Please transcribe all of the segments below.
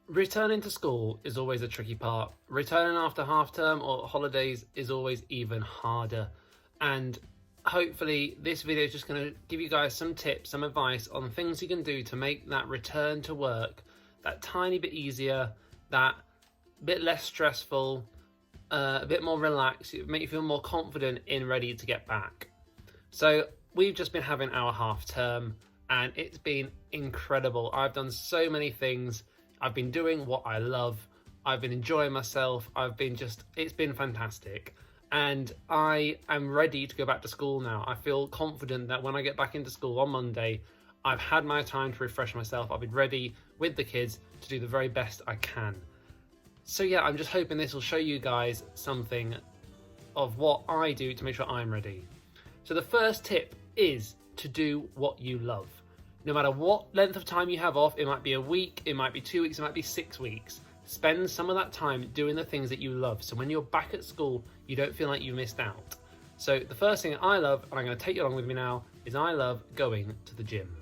Returning to school is always a tricky part. Returning after half term or holidays is always even harder. And hopefully this video is just going to give you guys some tips, some advice on things you can do to make that return to work that tiny bit easier, that bit less stressful, a bit more relaxed, make you feel more confident and ready to get back. So we've just been having our half term and it's been incredible. I've done so many things. I've been doing what I love. I've been enjoying myself. It's been fantastic. And I am ready to go back to school now. I feel confident that when I get back into school on Monday, I've had my time to refresh myself. I'll be ready with the kids to do the very best I can. So yeah, I'm just hoping this will show you guys something of what I do to make sure I'm ready. So the first tip is to do what you love. No matter what length of time you have off, it might be a week, it might be 2 weeks, it might be 6 weeks. Spend some of that time doing the things that you love. So when you're back at school, you don't feel like you missed out. So the first thing I love, and I'm going to take you along with me now, is I love going to the gym.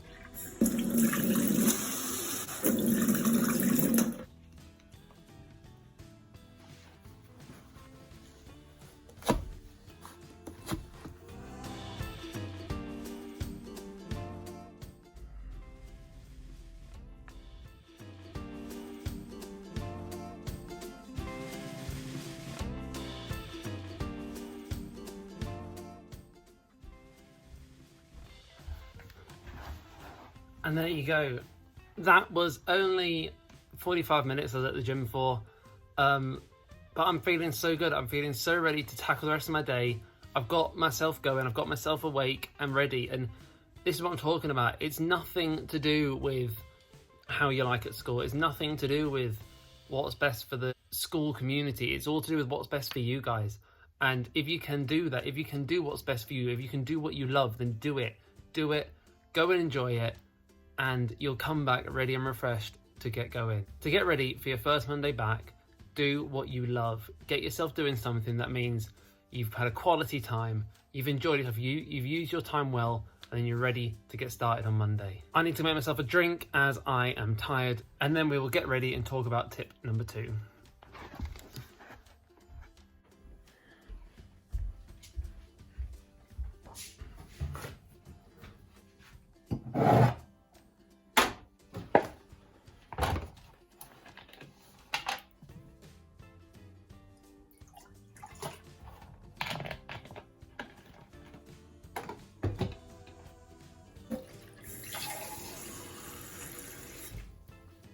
And there you go. That was only 45 minutes I was at the gym for. But I'm feeling so good. I'm feeling so ready to tackle the rest of my day. I've got myself going. I've got myself awake and ready. And this is what I'm talking about. It's nothing to do with how you like at school. It's nothing to do with what's best for the school community. It's all to do with what's best for you guys. And if you can do that, if you can do what's best for you, if you can do what you love, then do it. Do it. Go and enjoy it. And you'll come back ready and refreshed to get going. To get ready for your first Monday back, do what you love. Get yourself doing something that means you've had a quality time, you've enjoyed it, you've used your time well, and then you're ready to get started on Monday. I need to make myself a drink as I am tired, and then we will get ready and talk about tip number 2.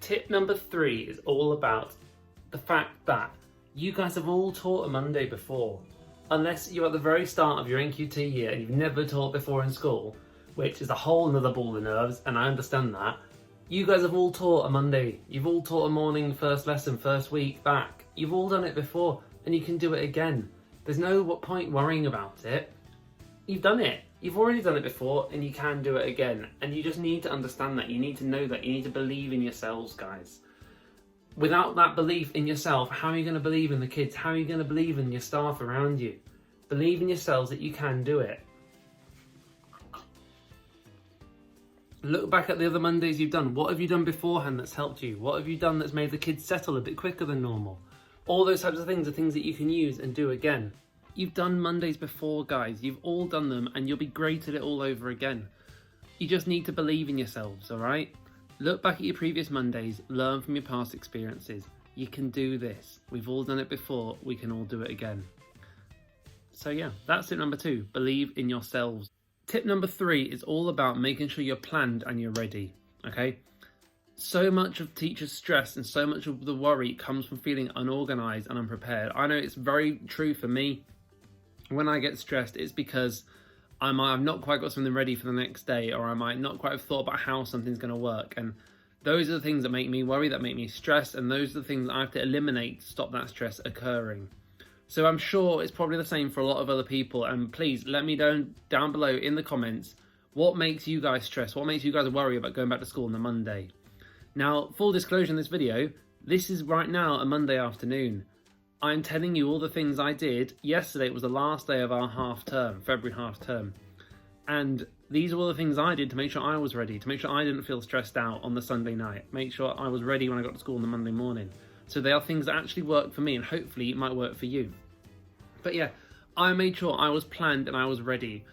Tip number 3 is all about the fact that you guys have all taught a Monday before. Unless you're at the very start of your NQT year and you've never taught before in school, which is a whole nother ball of nerves, and I understand that. You guys have all taught a Monday. You've all taught a morning first lesson, first week back. You've all done it before and you can do it again. There's no point worrying about it. You've done it. You've already done it before and you can do it again. And you just need to understand that. You need to know that. You need to believe in yourselves, guys. Without that belief in yourself, how are you going to believe in the kids? How are you going to believe in your staff around you? Believe in yourselves that you can do it. Look back at the other Mondays you've done. What have you done beforehand that's helped you? What have you done that's made the kids settle a bit quicker than normal? All those types of things are things that you can use and do again. You've done Mondays before, guys. You've all done them and you'll be great at it all over again. You just need to believe in yourselves, all right? Look back at your previous Mondays, learn from your past experiences. You can do this. We've all done it before. We can all do it again. So yeah, that's tip number 2. Believe in yourselves. Tip number 3 is all about making sure you're planned and you're ready, okay? So much of teachers' stress and so much of the worry comes from feeling unorganised and unprepared. I know it's very true for me. When I get stressed, it's because I might have not quite got something ready for the next day, or I might not quite have thought about how something's going to work. And those are the things that make me worry, that make me stressed, and those are the things I have to eliminate to stop that stress occurring. So I'm sure it's probably the same for a lot of other people, and please let me know down below in the comments what makes you guys stress, what makes you guys worry about going back to school on a Monday. Now, full disclosure in this video, this is right now a Monday afternoon. I'm telling you all the things I did. Yesterday was the last day of our half term, February half term. And these are all the things I did to make sure I was ready, to make sure I didn't feel stressed out on the Sunday night, make sure I was ready when I got to school on the Monday morning. So they are things that actually work for me, and hopefully it might work for you. But yeah, I made sure I was planned and I was ready.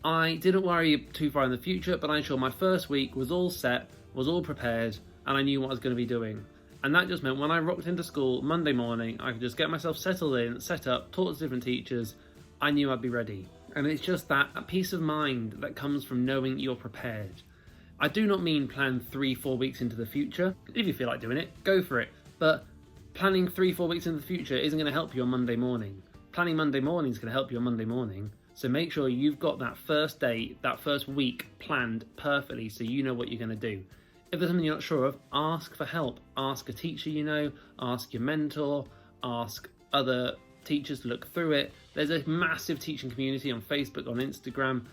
I didn't worry too far in the future, but I ensured my first week was all set, was all prepared, and I knew what I was going to be doing. And that just meant when I rocked into school Monday morning, I could just get myself settled in, set up, taught to different teachers. I knew I'd be ready. And it's just that peace of mind that comes from knowing you're prepared. I do not mean plan 3-4 weeks into the future. If you feel like doing it, go for it. But planning 3-4 weeks into the future isn't going to help you on Monday morning. Planning Monday morning is going to help you on Monday morning. So make sure you've got that first day, that first week planned perfectly so you know what you're going to do. If there's something you're not sure of, ask for help. Ask a teacher you know, ask your mentor, ask other teachers to look through it. There's a massive teaching community on Facebook, on Instagram.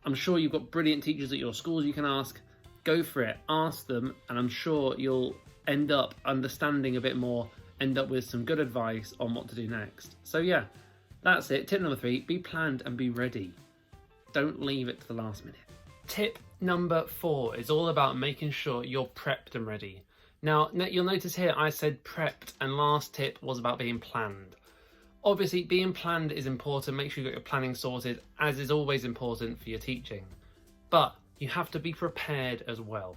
I'm sure you've got brilliant teachers at your schools you can ask. Go for it, ask them, and I'm sure you'll end up understanding a bit more, end up with some good advice on what to do next. So yeah, that's it. Tip number 3, be planned and be ready. Don't leave it to the last minute. Tip number 4 is all about making sure you're prepped and ready. Now, you'll notice here I said prepped, and last tip was about being planned. Obviously, being planned is important. Make sure you got your planning sorted, as is always important for your teaching. But you have to be prepared as well.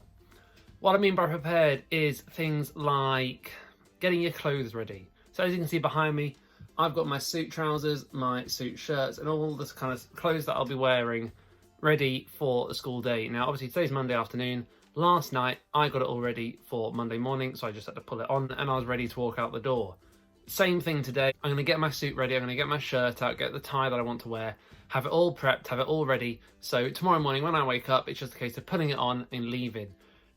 What I mean by prepared is things like getting your clothes ready. So as you can see behind me, I've got my suit trousers, my suit shirts, and all this kind of clothes that I'll be wearing ready for the school day. Now, obviously today's Monday afternoon. Last night, I got it all ready for Monday morning, so I just had to pull it on and I was ready to walk out the door. Same thing today. I'm going to get my suit ready, I'm going to get my shirt out, get the tie that I want to wear, have it all prepped, have it all ready. So tomorrow morning when I wake up, it's just a case of putting it on and leaving.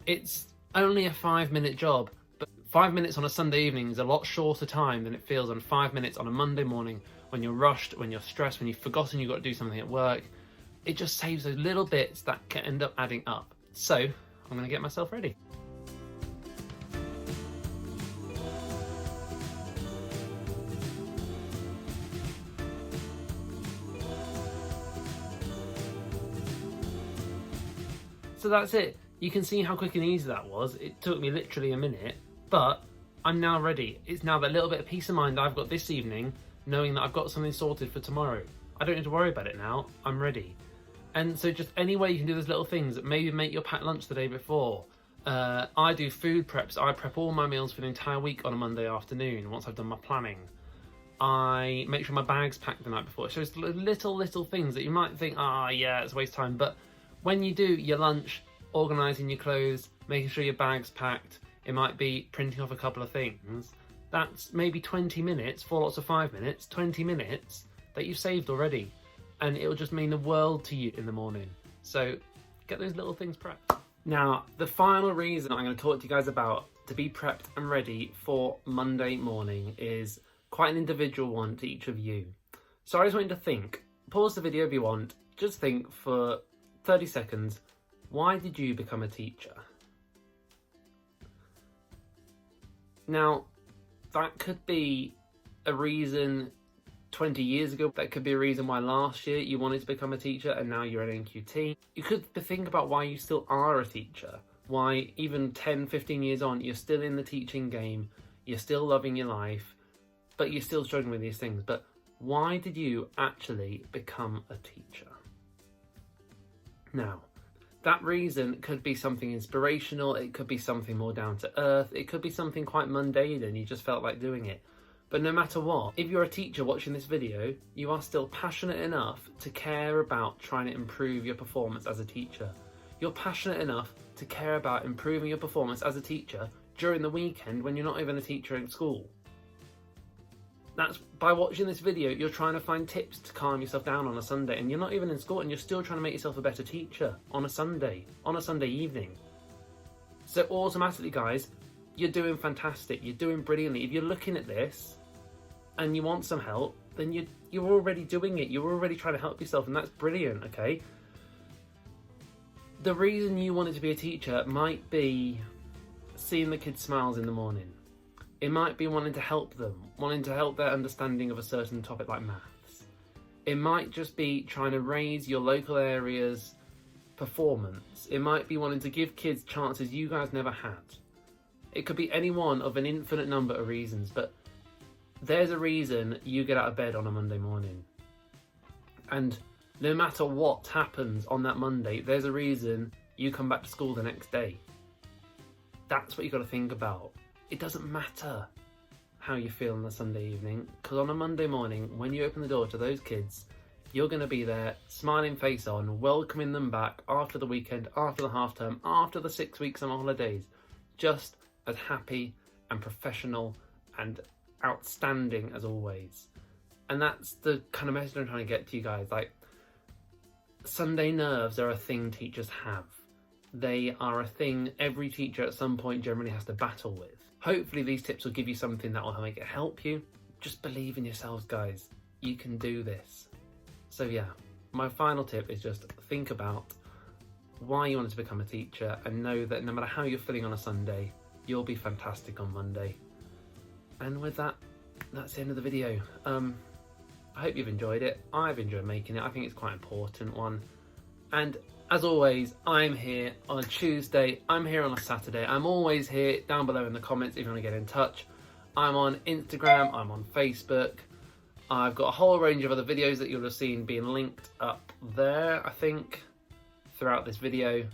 It's only a 5-minute job, but 5 minutes on a Sunday evening is a lot shorter time than it feels on 5 minutes on a Monday morning when you're rushed, when you're stressed, when you've forgotten you've got to do something at work. It just saves those little bits that can end up adding up. So I'm going to get myself ready. So that's it. You can see how quick and easy that was. It took me literally a minute, but I'm now ready. It's now that little bit of peace of mind I've got this evening, knowing that I've got something sorted for tomorrow. I don't need to worry about it now. I'm ready. And so just any way you can do those little things, maybe make your packed lunch the day before. I do food preps. I prep all my meals for the entire week on a Monday afternoon once I've done my planning. I make sure my bag's packed the night before. So it's little things that you might think, yeah, it's a waste of time. But when you do your lunch, organising your clothes, making sure your bag's packed, it might be printing off a couple of things. That's maybe 20 minutes, 4 lots of 5 minutes, 20 minutes that you've saved already. And it'll just mean the world to you in the morning. So get those little things prepped. Now, the final reason I'm going to talk to you guys about to be prepped and ready for Monday morning is quite an individual one to each of you. So I just want you to think, pause the video if you want, just think for 30 seconds, why did you become a teacher? Now, that could be a reason 20 years ago, that could be a reason why last year you wanted to become a teacher and now you're an NQT. You could think about why you still are a teacher, why even 10, 15 years on, you're still in the teaching game, you're still loving your life, but you're still struggling with these things. But why did you actually become a teacher? Now, that reason could be something inspirational, it could be something more down to earth, it could be something quite mundane and you just felt like doing it. But no matter what, if you're a teacher watching this video, you are still passionate enough to care about trying to improve your performance as a teacher. You're passionate enough to care about improving your performance as a teacher during the weekend when you're not even a teacher in school. That's by watching this video, you're trying to find tips to calm yourself down on a Sunday, and you're not even in school and you're still trying to make yourself a better teacher on a Sunday evening. So automatically, guys, you're doing fantastic, you're doing brilliantly. If you're looking at this and you want some help, then you're already doing it, you're already trying to help yourself, and that's brilliant, okay? The reason you wanted to be a teacher might be seeing the kids' smiles in the morning. It might be wanting to help them, wanting to help their understanding of a certain topic like maths. It might just be trying to raise your local area's performance. It might be wanting to give kids chances you guys never had. It could be any one of an infinite number of reasons, but there's a reason you get out of bed on a Monday morning. And no matter what happens on that Monday, there's a reason you come back to school the next day. That's what you've got to think about. It doesn't matter how you feel on a Sunday evening, because on a Monday morning, when you open the door to those kids, you're going to be there, smiling face on, welcoming them back after the weekend, after the half term, after the 6 weeks of holidays, just as happy and professional and outstanding as always. And that's the kind of message I'm trying to get to you guys. Like, Sunday nerves are a thing teachers have. They are a thing every teacher at some point generally has to battle with. Hopefully these tips will give you something that will make it help you. Just believe in yourselves, guys. You can do this. So yeah, my final tip is just think about why you wanted to become a teacher, and know that no matter how you're feeling on a Sunday, you'll be fantastic on Monday. And with that, that's the end of the video. I hope you've enjoyed it. I've enjoyed making it. I think it's quite an important one. And as always, I'm here on a Tuesday. I'm here on a Saturday. I'm always here down below in the comments if you want to get in touch. I'm on Instagram. I'm on Facebook. I've got a whole range of other videos that you'll have seen being linked up there, I think, throughout this video.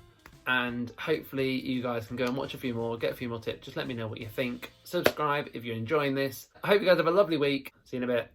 And hopefully you guys can go and watch a few more, get a few more tips. Just let me know what you think. Subscribe if you're enjoying this. I hope you guys have a lovely week. See you in a bit.